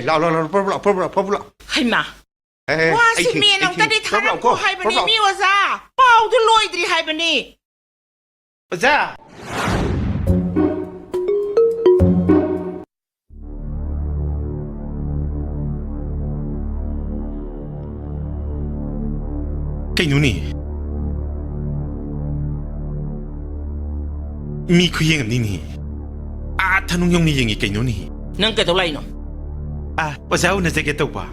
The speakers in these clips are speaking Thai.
เราพบเราให้มาว่าสิเมียน้องก็ได้ทานก็ให้บันนี้มีว่าซาเป่าทุลอยดีให้บันนี้จ้าไก่หนูนี่มีคุยยังกับนี่ท่านุ่งยงนี่ยังไงไก่หนูนี่นั่งแกตัวไรเนาะว่าจะเอาหน้าจะแกตัวป่ะ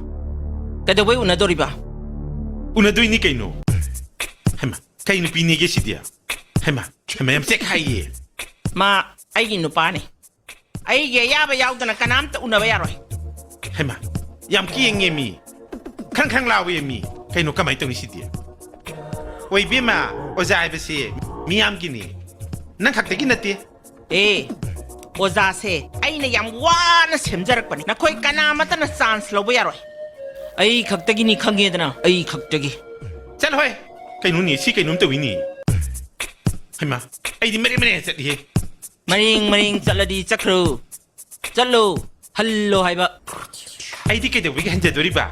แกตัวไว้อุณาดอริป่ะอุณาดอรินี่ไก่หนูเห็นไหมไก่หนูปีนี้แกสิเดียเห็นไหมยังเซ็กให้ยี่มาไอ้กินหนูป้านี่ไอ้เกียร์ยาไปยาวตัวนักน้ำแต่อุณาไปยาร่อยเห็นไหมยามกี้ยังไงมีข้างลาวยังมีไก่หนูก็ไม่ต้องสิเดียไว้เบี้ยมาว่าจะไอ้เบสิมียามกินนี่นั่งขัดตะกินนั่นตีโอซาเซ่ไอ้เนี่ยยังว่าน่ะเสียมจรักปะนี่นักคุยกันน้ำมาตั้งแต่ซานส์เราไปยาร่อยไอ้ขัดตะกินนี่ขังเงี้ยนะไอ้ขัดตะกี้จันเฮ้ยไก่หนูนี่สิไก่หนูตัววินี่เห็นไหมไอ้ดิไม่ได้เสร็จดิมาริงจัลลดีจักรูจัลโลฮัลโหลไฮบะไอ้ที่ไก่ตัววิกันจะดอริบะ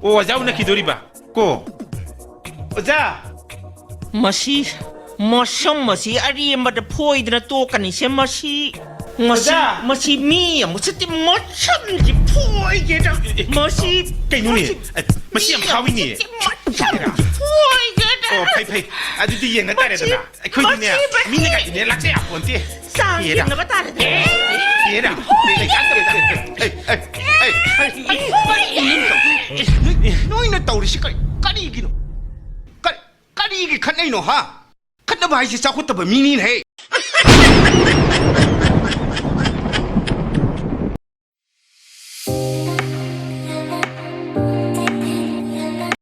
โอ้เจ้าหน้าที่ดอริบะกูจ้ามาชีอารีมาจะพูดนะตัวกันนี่ใช่มาชีมีอ่ะมาชีที่มาชันที่พูดกันมาชีไก่หนูนี่มาชียังเขาวินี่มาชันที่พูดกันโอ้เพย์อะดูดีอย่างนั้นได้เลยนะไอ้คุยเนี่ยมีอะไรกันเนี่ยรักเสียคนที่สร้างยังไงบ้างตาเนี่ยเดี๋ยวนะในการเน้อยนะตัวนี้สิกันอีกเนาะกันอีกขันไอ้เนาะฮะขันน้ำใบสิสักคนตัวแบบมินิเฮ้